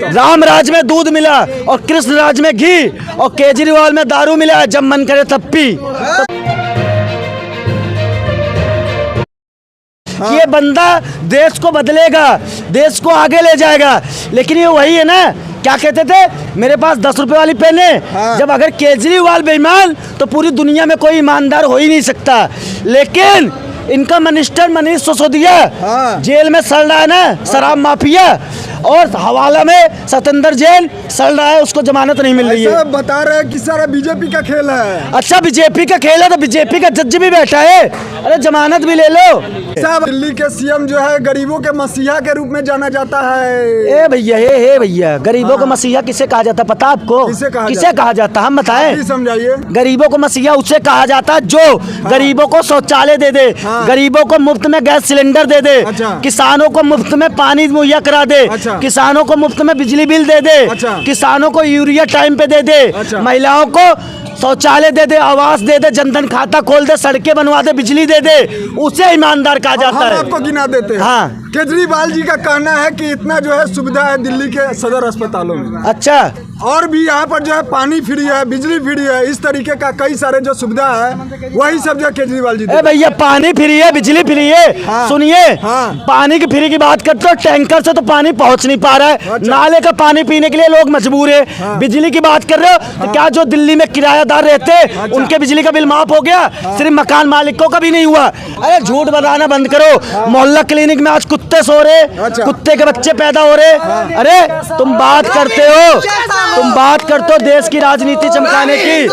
राम राज में दूध मिला और कृष्ण राज में घी और केजरीवाल में दारू मिला, जब मन करे तब पी। ये बंदा देश को बदलेगा, देश को आगे ले जाएगा, लेकिन ये वही है ना, क्या कहते थे, मेरे पास 10 रुपए वाली पेन है। जब अगर केजरीवाल बेईमान तो पूरी दुनिया में कोई ईमानदार हो ही नहीं सकता। लेकिन इनका मिनिस्टर मनीष सिसोदिया जेल में सड़ रहा है ना, शराब माफिया, और हवाला में सतेंद्र जैन सड़ रहा है, उसको जमानत नहीं मिल रही है। बता रहे हैं कि सारा बीजेपी का खेल है। अच्छा, बीजेपी का खेल है तो बीजेपी का जज भी बैठा है, अरे जमानत भी ले लो। दिल्ली के सीएम जो है गरीबों के मसीहा के रूप में जाना जाता है। ए भैया, हे भैया, गरीबों को मसीहा किसे कहा जाता पता आपको? किसे कहा जाता, हम बताएं, समझाइए। गरीबों को मसीहा उसे कहा जाता है जो गरीबों को शौचालय दे दे, गरीबों को मुफ्त में गैस सिलेंडर दे दे, किसानों को मुफ्त में पानी मुहैया करा दे, किसानों को मुफ्त में बिजली बिल दे दे, किसानों को यूरिया टाइम पे दे दे, महिलाओं को शौचालय दे दे, आवास दे दे, जनधन खाता खोल दे, सड़कें बनवा दे, बिजली दे दे, उसे ईमानदार कहा जाता है। आपको गिना देते हैं। हाँ, केजरीवाल जी का कहना है कि इतना जो है सुविधा है दिल्ली के सदर अस्पतालों में। अच्छा, और भी यहाँ पर जो है पानी फ्री है, बिजली फ्री है, इस तरीके का कई सारे जो सुविधा है वही सब जो केजरीवाल जी। भैया, पानी फ्री है, बिजली फ्री है। सुनिए, पानी की फ्री की बात करते हो, टैंकर से तो पानी पहुँच नहीं पा रहा है, नाले का पानी पीने के लिए लोग मजबूर है। बिजली की बात कर रहे हो तो क्या जो दिल्ली में किरायादार रहते उनके बिजली का बिल माफ हो गया? सिर्फ मकान मालिकों का भी नहीं हुआ। अरे झूठ बताना बंद करो। मोहल्ला क्लिनिक में आज कुत्ते सो रहे, कुत्ते के बच्चे पैदा हो रहे। अरे तुम बात करते हो देश की राजनीति चमकाने की,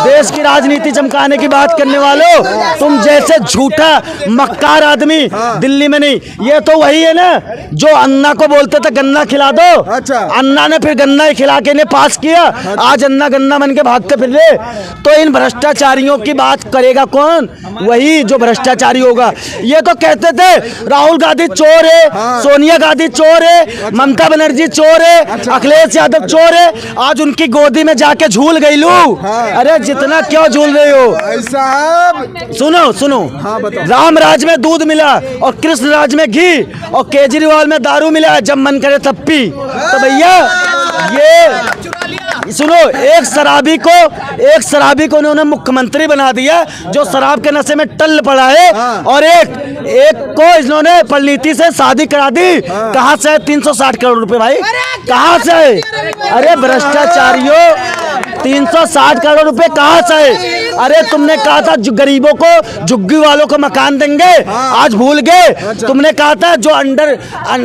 देश की राजनीति चमकाने की बात करने वालों, तुम जैसे झूठा मक्कार आदमी दिल्ली में नहीं। ये तो वही है ना जो अन्ना को बोलते थे गन्ना खिला दो। अन्ना ने फिर गन्ना ही खिला के इन्हें पास किया। आज अन्ना गन्ना बन के भागते फिर रहे। तो इन भ्रष्टाचारियों की बात करेगा कौन? वही जो भ्रष्टाचारी होगा। ये तो कहते थे राहुल गांधी चोर है, सोनिया गांधी चोर है, ममता बनर्जी चोर है, अखिलेश यादव चोर है। आज उनकी गोदी में जाके झूल गई लू। अरे जितना क्यों झूल रहे हो साहब? सुनो, राम राज में दूध मिला और कृष्ण राज में घी और केजरीवाल में दारू मिला, जब मन करे तब पी। तो भैया ये सुनो, एक शराबी को उन्होंने मुख्यमंत्री बना दिया जो शराब के नशे में टल पड़ा है, और एक को इन्होंने परिणीति से शादी करा दी। कहाँ से है 360 करोड़ रुपए भाई? कहाँ से है? अरे भ्रष्टाचारियों, 360 करोड़ रुपए कहाँ से है? अरे तुमने कहा था गरीबों को, झुग्गी वालों को मकान देंगे, आज भूल गए। तुमने कहा था जो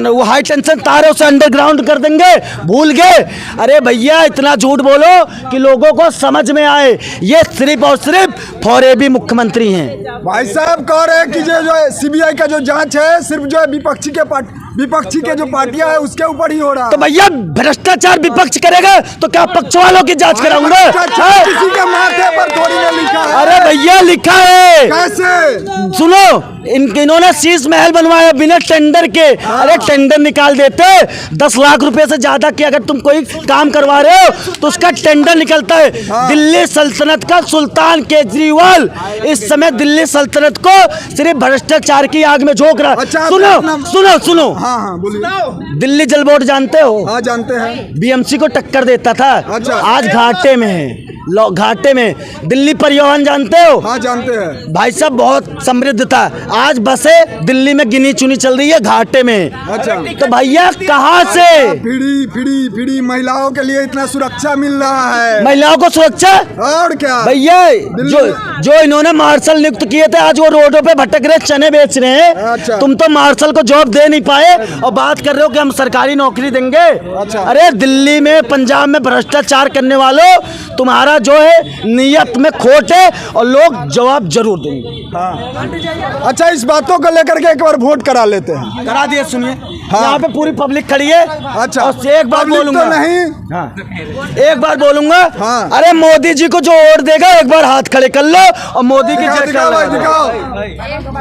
वो हाई टेंशन तार है उसे अंडरग्राउंड कर देंगे, भूल गए। अरे भैया, इतना झूठ बोलो कि लोगों को समझ में आए। ये सिर्फ और सिर्फ फौरेबी मुख्यमंत्री हैं। भाई साहब कह रहे हैं कि जो सीबीआई का जो जांच है सिर्फ जो है विपक्षी के जो पार्टियां है उसके ऊपर ही हो रहा है। तो भैया भ्रष्टाचार विपक्ष करेगा तो क्या पक्ष वालों की जांच कराऊंगा? किसी के माथे पर थोड़ी ना लिखा है। अरे भैया लिखा है। कैसे? सुनो, इन्होंने शीश महल बनवाया बिना टेंडर के। अरे टेंडर निकाल देते 10 लाख रुपए से ज्यादा की अगर तुम कोई काम करवा रहे हो तो उसका टेंडर निकलता है। दिल्ली सल्तनत का सुल्तान केजरीवाल इस समय दिल्ली सल्तनत को सिर्फ भ्रष्टाचार की आग में झोंक रहा है। सुनो, हाँ बोलिए। दिल्ली जल बोर्ड जानते हो? हाँ जानते हैं। बीएमसी को टक्कर देता था, आज घाटे में है। घाटे में। दिल्ली परिवहन जानते हो? हाँ जानते हैं। भाई साहब बहुत समृद्ध था, आज बसें दिल्ली में गिनी चुनी चल रही है, घाटे में। अच्छा, तो भैया कहाँ से? फ्री महिलाओं के लिए इतना सुरक्षा मिल रहा है। महिलाओं को सुरक्षा और क्या भैया? जो इन्होंने मार्शल नियुक्त किए थे आज वो रोडों पे भटक रहे, चने बेच रहे हैं। अच्छा। तुम तो मार्शल को जॉब दे नहीं पाए और बात कर रहे हो कि हम सरकारी नौकरी देंगे। अच्छा। अरे दिल्ली में पंजाब में भ्रष्टाचार करने वालों, तुम्हारा जो है नियत में खोट है और लोग जवाब जरूर देंगे। हाँ। अच्छा, इस बातों को लेकर के एक बार वोट करा लेते हैं। करा दिए। सुनिए, हाँ। यहाँ पे पूरी पब्लिक खड़ी है। अच्छा, और एक बार बोलूंगा तो नहीं। हाँ। एक बार बोलूंगा। हाँ। अरे मोदी जी को जो वोट देगा एक बार हाथ खड़े कर लो और मोदी की जय दिखाओ।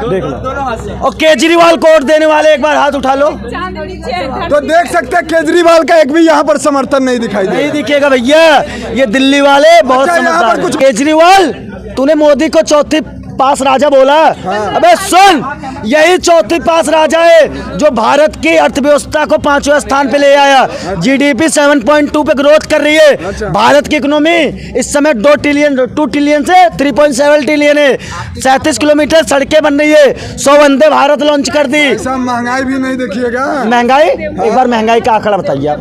देख लो। और केजरीवाल को वोट देने वाले एक बार हाथ उठा लो। तो देख सकते हैं केजरीवाल का एक भी यहाँ पर समर्थन नहीं दिखाई दे। नहीं दिखेगा भैया, ये दिल्ली वाले बहुत समझदार हैं। केजरीवाल, तूने मोदी को चौथी पास राजा बोला। अबे सुन, यही चौथी पास राजा है जो भारत की अर्थव्यवस्था को 5वें स्थान पे ले आया। जीडीपी 7.2 पे ग्रोथ कर रही है। भारत की इकोनॉमी इस समय 2 ट्रिलियन से 3.7 ट्रिलियन है। 37 किलोमीटर सड़कें बन रही है। 100 वंदे भारत लॉन्च कर दी। सब महंगाई भी नहीं देखिएगा। महंगाई, एक बार महंगाई का आंकड़ा बताइए आप।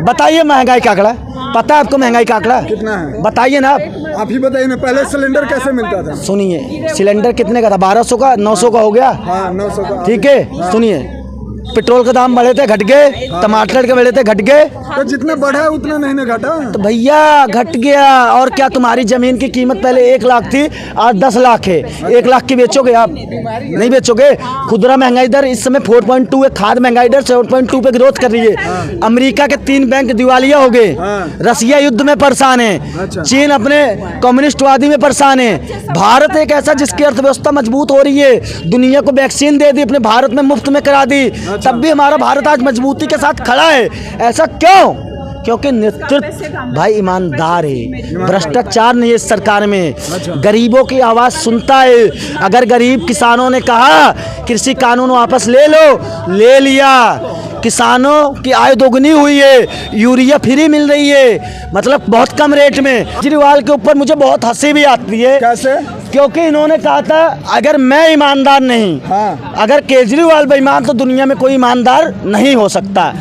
बताइए महंगाई का आंकड़ा, पता है आपको महंगाई का आंकड़ा कितना है? बताइए ना आप। आप ही बताइए ना, पहले सिलेंडर कैसे मिलता था? सुनिए, सिलेंडर कितने का था? 1200 का, 900 का हो गया। हाँ 900 का। ठीक है, सुनिए, पेट्रोल के दाम बढ़े थे, घट गए। टमाटर के बढ़े थे, घट गए। तो जितना बढ़ा है उतना नहीं ना घटा। तो भैया घट गया। और क्या, तुम्हारी जमीन की कीमत पहले 1 लाख थी, आज 10 लाख है। 1 लाख की बेचोगे आप? नहीं बेचोगे। खुदरा महंगाई दर इस समय 4.2 है। खाद महंगाई दर 7.2 पे ग्रोथ कर रही है। अमेरिका के 3 बैंक दिवालिया हो गए। रसिया युद्ध में परेशान है। चीन अपने कम्युनिस्टवादी में परेशान है। भारत एक ऐसा जिसकी अर्थव्यवस्था मजबूत हो रही है। दुनिया को वैक्सीन दे दी, अपने भारत में मुफ्त में करा दी, तब भी हमारा भारत आज मजबूती के साथ खड़ा है। ऐसा क्यों? क्योंकि नेतृत्व भाई ईमानदार है, भ्रष्टाचार नहीं है इस सरकार में। गरीबों की आवाज़ सुनता है। अगर गरीब किसानों ने कहा कृषि कानून वापस ले लो, ले लिया। किसानों की आय दोगुनी हुई है, यूरिया फ्री मिल रही है, मतलब बहुत कम रेट में। केजरीवाल के ऊपर मुझे बहुत हंसी भी आती है। कैसे? क्योंकि इन्होंने कहा था अगर मैं ईमानदार नहीं, अगर केजरीवाल बेईमान तो दुनिया में कोई ईमानदार नहीं हो सकता।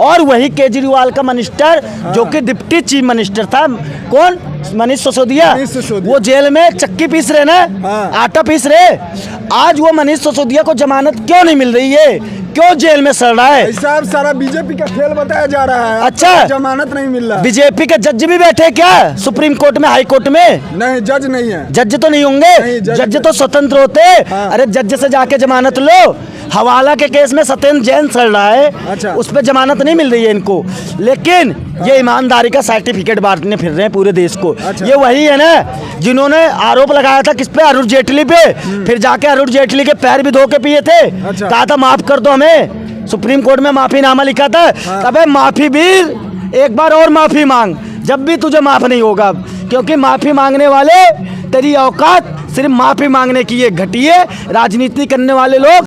और वही केजरीवाल का मिनिस्टर जो कि डिप्टी चीफ मिनिस्टर था, कौन? मनीष सिसोदिया। वो जेल में चक्की पीस रहे ना, आटा पीस रहे। आज वो मनीष सिसोदिया को जमानत क्यों नहीं मिल रही है? क्यों जेल में सड़ रहा है? साहब सारा बीजेपी का खेल बताया जा रहा है। अच्छा, जमानत नहीं मिल रहा। बीजेपी के जज भी बैठे क्या सुप्रीम कोर्ट में, हाई कोर्ट में? नहीं, जज नहीं है। जज तो नहीं होंगे, जज तो स्वतंत्र होते। अरे जज से जाके जमानत लो। हवाला के केस में सत्येंद्र जैन सड़ रहा है। अच्छा। उस पर जमानत नहीं मिल रही है इनको। लेकिन ये ईमानदारी का सर्टिफिकेट बांटने फिर रहे हैं पूरे देश को। अच्छा। ये वही है ना जिन्होंने आरोप लगाया था किस पे? अरुण जेटली पे। फिर जाके अरुण जेटली के पैर भी धो के पिए थे। अच्छा। कहा था माफ कर दो हमें, सुप्रीम कोर्ट में माफीनामा लिखा था। अबे माफी वीर, एक बार और माफी मांग, जब भी तुझे माफ नहीं होगा। क्योंकि माफी मांगने वाले, तेरी औकात सिर्फ माफी मांगने की है। घटिया राजनीति करने वाले लोग